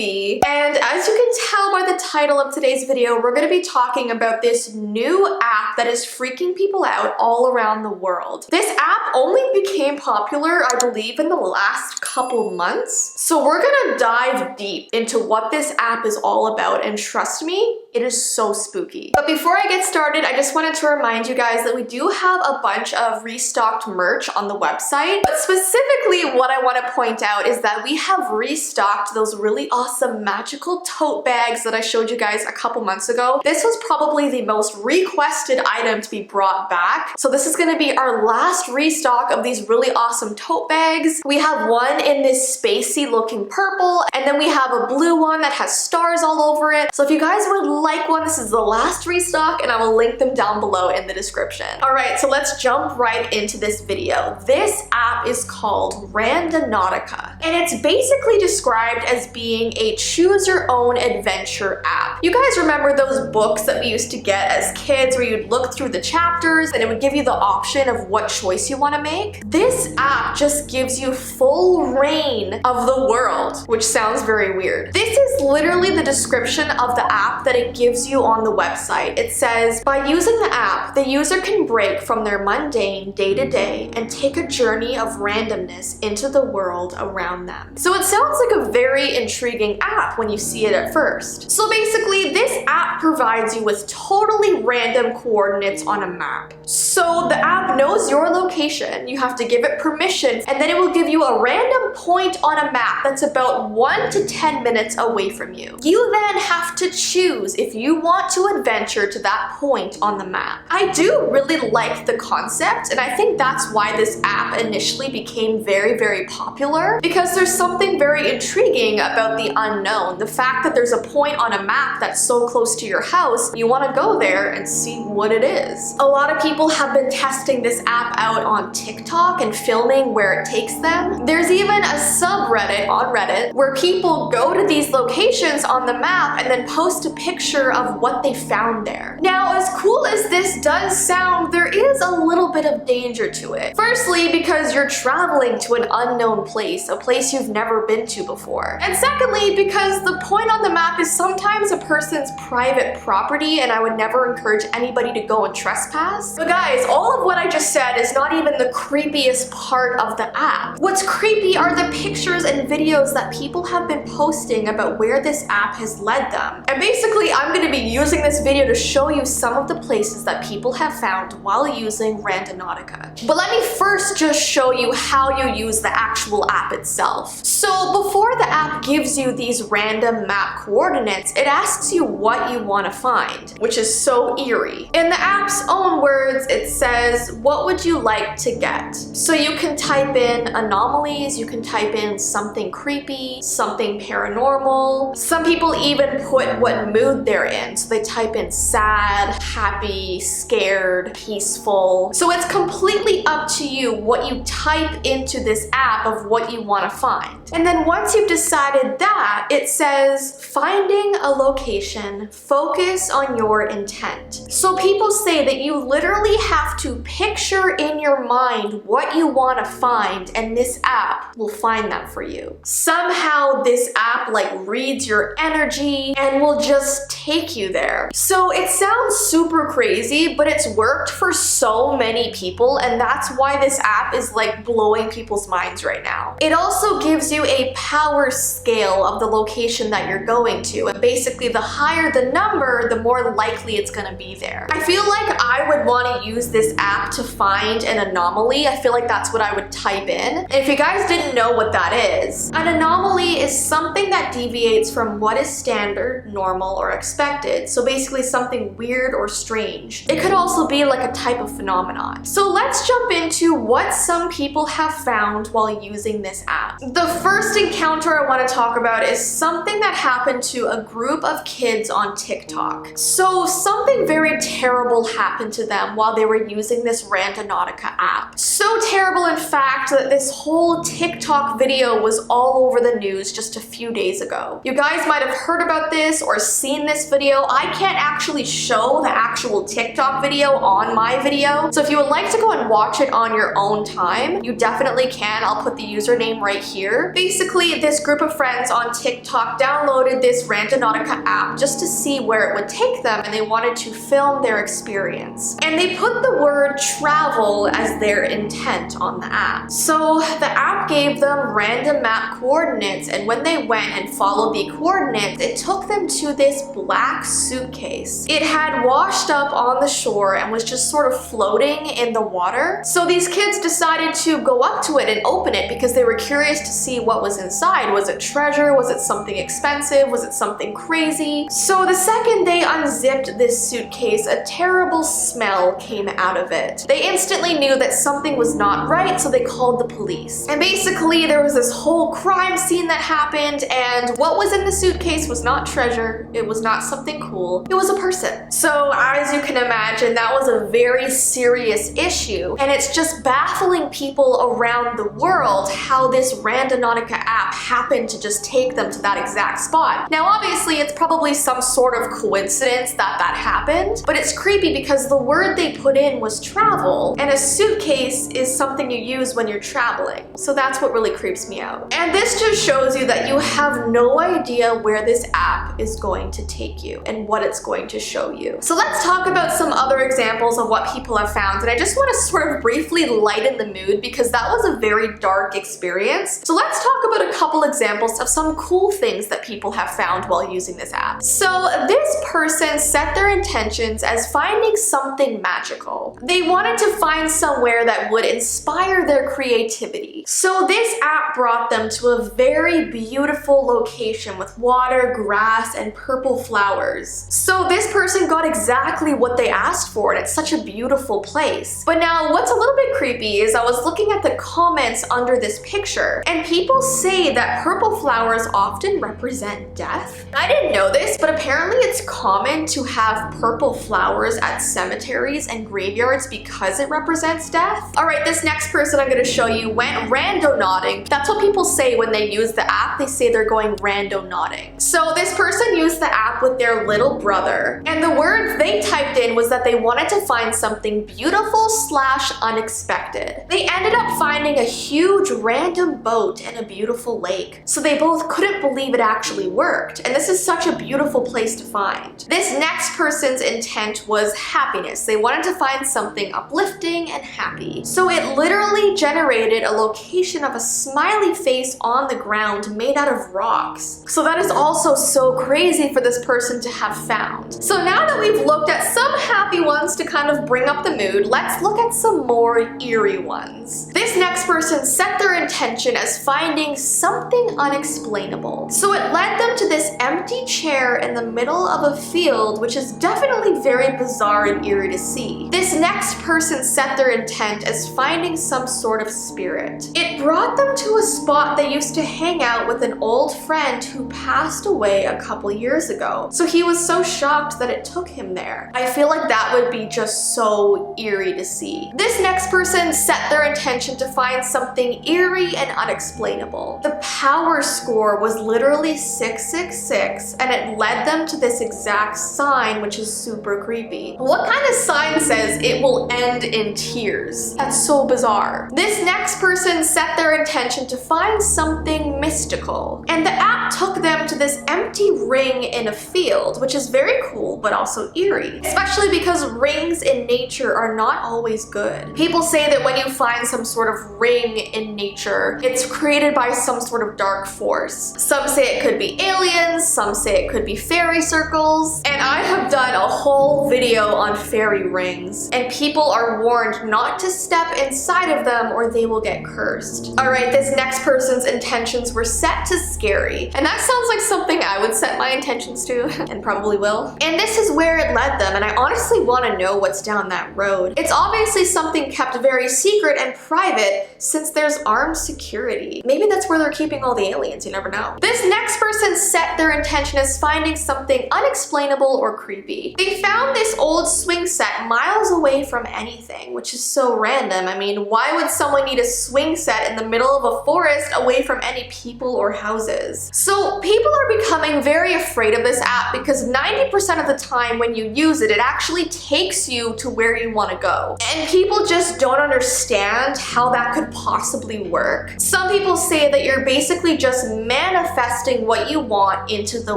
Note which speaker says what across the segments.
Speaker 1: Vee, and as you can tell by the title of today's video, we're going to be talking about this new app that is freaking people out all around the world. This app only became popular, I believe, in the last couple months, so we're going to dive deep into what this app is all about, and trust me, it is so spooky. But before I get started, I just wanted to remind you guys that we do have a bunch of restocked merch on the website. But specifically, what I want to point out is that we have restocked those really awesome magical tote bags that I showed you guys a couple months ago. This was probably the most requested item to be brought back. So this is going to be our last restock of these really awesome tote bags. We have one in this spacey looking purple, and then we have a blue one that has stars all over it. So if you guys would like one, this is the last restock, and I will link them down below in the description. All right, so let's jump right into this video. This app is called Randonautica, and it's basically described as being a choose your own adventure app. You guys remember those books that we used to get as kids where you'd look through the chapters and it would give you the option of what choice you want to make? This app just gives you full reign of the world, which sounds very weird. This is literally the description of the app that it gives you on the website. It says, by using the app, the user can break from their mundane day-to-day and take a journey of randomness into the world around them. So it sounds like a very intriguing app when you see it at first. So basically, this app provides you with totally random coordinates on a map. So the app knows your location, you have to give it permission, and then it will give you a random point on a map that's about 1 to 10 minutes away from you. You then have to choose if you want to adventure to that point on the map. I do really like the concept, and I think that's why this app initially became very, very popular, because there's something very intriguing about the unknown. The fact that there's a point on a map that's so close to your house, you want to go there and see what it is. A lot of people have been testing this app out on TikTok and filming where it takes them. There's even a subreddit on Reddit where people go to these locations on the map and then post a picture of what they found there. Now, as cool as this does sound, there is a little bit of danger to it. Firstly, because you're traveling to an unknown place, a place you've never been to before. And secondly, because the point on the map is sometimes a person's private property, and I would never encourage anybody to go and trespass. But guys, all of what I just said is not even the creepiest part of the app. What's creepy are the pictures and videos that people have been posting about where this app has led them. And basically, I'm going to be using this video to show you some of the places that people have found while using Randonautica. But let me first just show you how you use the actual app itself. So before the app gives you these random map coordinates, it asks you what you want to find, which is so eerie. In the app's own words, it says, what would you like to get? So you can type in anomalies, you can type in something creepy, something paranormal. Some people even put what mood they're in. So they type in sad, happy, scared, peaceful. So it's completely up to you what you type into this app of what you want to find. And then once you've decided that, it says, finding a location, focus on your intent. So people say that you literally have to picture in your mind what you want to find, and this app will find that for you. Somehow this app like reads your energy and will just take you there. So it sounds super crazy, but it's worked for so many people, and that's why this app is like blowing people's minds right now. It also gives you a power scale of the location that you're going to, and basically the higher the number, the more likely it's gonna be there. I feel like I would want to use this app to find an anomaly. I feel like that's what I would type in. And if you guys didn't know what that is, an anomaly is something that deviates from what is standard, normal, or expected. So basically something weird or strange. It could also be like a type of phenomenon. So let's jump into what some people have found while using this app. The first encounter I want to talk about is something that happened to a group of kids on TikTok. So something very terrible happened to them while they were using this Randonautica Randonautica app. So terrible, in fact, that this whole TikTok video was all over the news just a few days ago. You guys might have heard about this or seen this video. I can't actually show the actual TikTok video on my video, so if you would like to go and watch it on your own time, you definitely can. I'll put the username right here. Basically, this group of friends on TikTok downloaded this Randonautica app just to see where it would take them, and they wanted to film their experience. And they put the word travel as their intent on the app. So the app gave them random map coordinates, and when they went and followed the coordinates, it took them to this black suitcase. It had washed up on the shore and was just sort of floating in the water. So these kids decided to go up to it and open it because they were curious to see what was inside. Was it treasure? Was it something expensive? Was it something crazy? So the second they unzipped this suitcase, a terrible smell came out of it. They instantly knew that something was not right, so they called the police. And basically there was this whole crime scene that happened, and what was in the suitcase was not treasure, it was not something cool, it was a person. So as you can imagine, that was a very serious issue, and it's just baffling people around the world how this Randonautica app happened to just take them to that exact spot. Now obviously it's probably some sort of coincidence that that happened, but it's creepy because the word they put in was travel, and a suitcase is something you use when you're traveling. So that's what really creeps me out. And this just shows you that you have no idea where this app is going to take you and what it's going to show you. So let's talk about some other examples of what people have found, and I just want to sort of briefly lighten the mood because that was a very dark experience. So let's talk about a couple examples of some cool things that people have found while using this app. So this person set their intentions as finding something magical. They wanted to find somewhere that would inspire their creativity. So this app brought them to a very beautiful location with water, grass, and purple flowers. So this person got exactly what they asked for, and it's such a beautiful place. But now what's a little bit creepy is I was looking at the comments under this picture, and people say that purple flowers often represent death. I didn't know this, but apparently it's common to have purple flowers at cemeteries and graveyards because it represents death. Alright, this next person I'm going to show you went randonauting. That's what people say when they use the app. They say they're going randonauting. So this person used the app with their little brother, and the words they typed in was that they wanted to find something beautiful / unexpected. They ended up finding a huge random boat in a beautiful lake. So they both couldn't believe it actually worked, and this is such a beautiful place to find. This next person's intent was happiness. They wanted to find something uplifting and happy. So it literally generated a location of a smiley face on the ground made out of rocks. So that is also so crazy for this person to have found. So now that we've looked at some happy ones to kind of bring up the mood, let's look at some more eerie ones. This next person set their intention as finding something unexplainable. So it led them to this empty chair in the middle of a field, which is definitely very bizarre and eerie to see. This next person set their intent as finding some sort of spirit. It brought them to a spot they used to hang out with an old friend who passed away a couple years ago. So he was so shocked that it took him there. I feel like that would be just so eerie to see. This next person set their intention to find something eerie and unexplainable. The power score was literally 666, and it led them to this exact sign, which is super creepy. What kind of sign says it will end in tears? That's so bizarre. This next person set their intention to find something mystical, and the app took them to this empty ring in a field, which is very cool but also eerie, especially because rings in nature are not always good. People say that when you find some sort of ring in nature, it's created by some sort of dark force. Some say it could be aliens, some say it could be fairy circles, and I have done a whole video on fairy rings, and people are warned not to step inside of them or they will get cursed. Alright, this next person's intentions were set to scary, and that sounds like something I would set my intentions to, and probably will. And this is where it led them, and I honestly want to know what's down that road. It's obviously something kept very secret and private since there's armed security. Maybe that's where they're keeping all the aliens, you never know. This next person set their intention as finding something unexplainable or creepy. They found this old swing set miles away from anything. anything, which is so random. I mean, why would someone need a swing set in the middle of a forest away from any people or houses? So people are becoming very afraid of this app because 90% of the time when you use it, it actually takes you to where you want to go. And people just don't understand how that could possibly work. Some people say that you're basically just manifesting what you want into the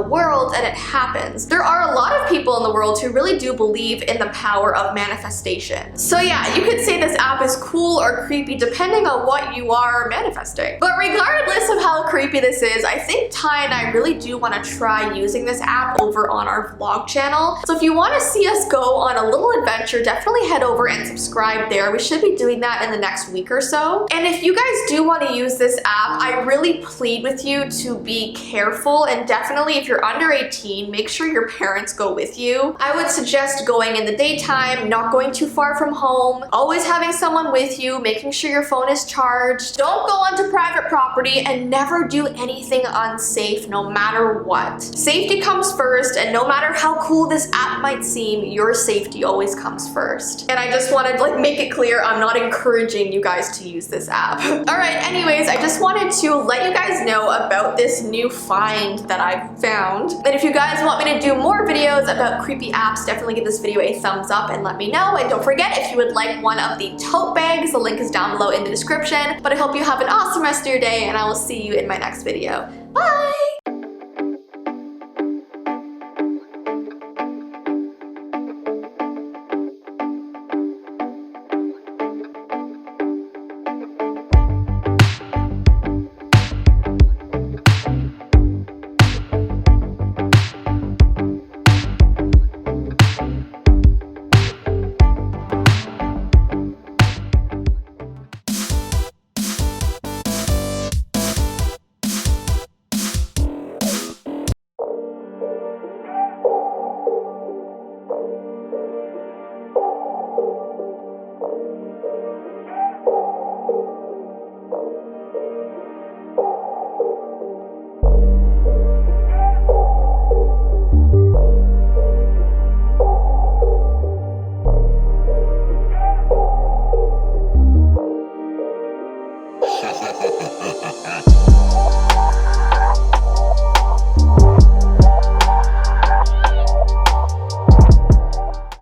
Speaker 1: world and it happens. There are a lot of people in the world who really do believe in the power of manifestation. So yeah, you could say this app is cool or creepy depending on what you are manifesting. But regardless of how creepy this is, I think Ty and I really do want to try using this app over on our vlog channel. So if you want to see us go on a little adventure, definitely head over and subscribe there. We should be doing that in the next week or so. And if you guys do want to use this app, I really plead with you to be careful, and definitely if you're under 18, make sure your parents go with you. I would suggest going in the daytime, not going too far from home, always having someone with you, making sure your phone is charged. Don't go onto private property, and never do anything unsafe no matter what. Safety comes first, and no matter how cool this app might seem, your safety always comes first. And I just wanted to make it clear, I'm not encouraging you guys to use this app. Alright, anyways, I just wanted to let you guys know about this new find that I've found. And if you guys want me to do more videos about creepy apps, definitely give this video a thumbs up and let me know. And don't forget, if you would like one of the tote bags, the link is down below in the description. But I hope you have an awesome rest of your day, and I will see you in my next video. Bye!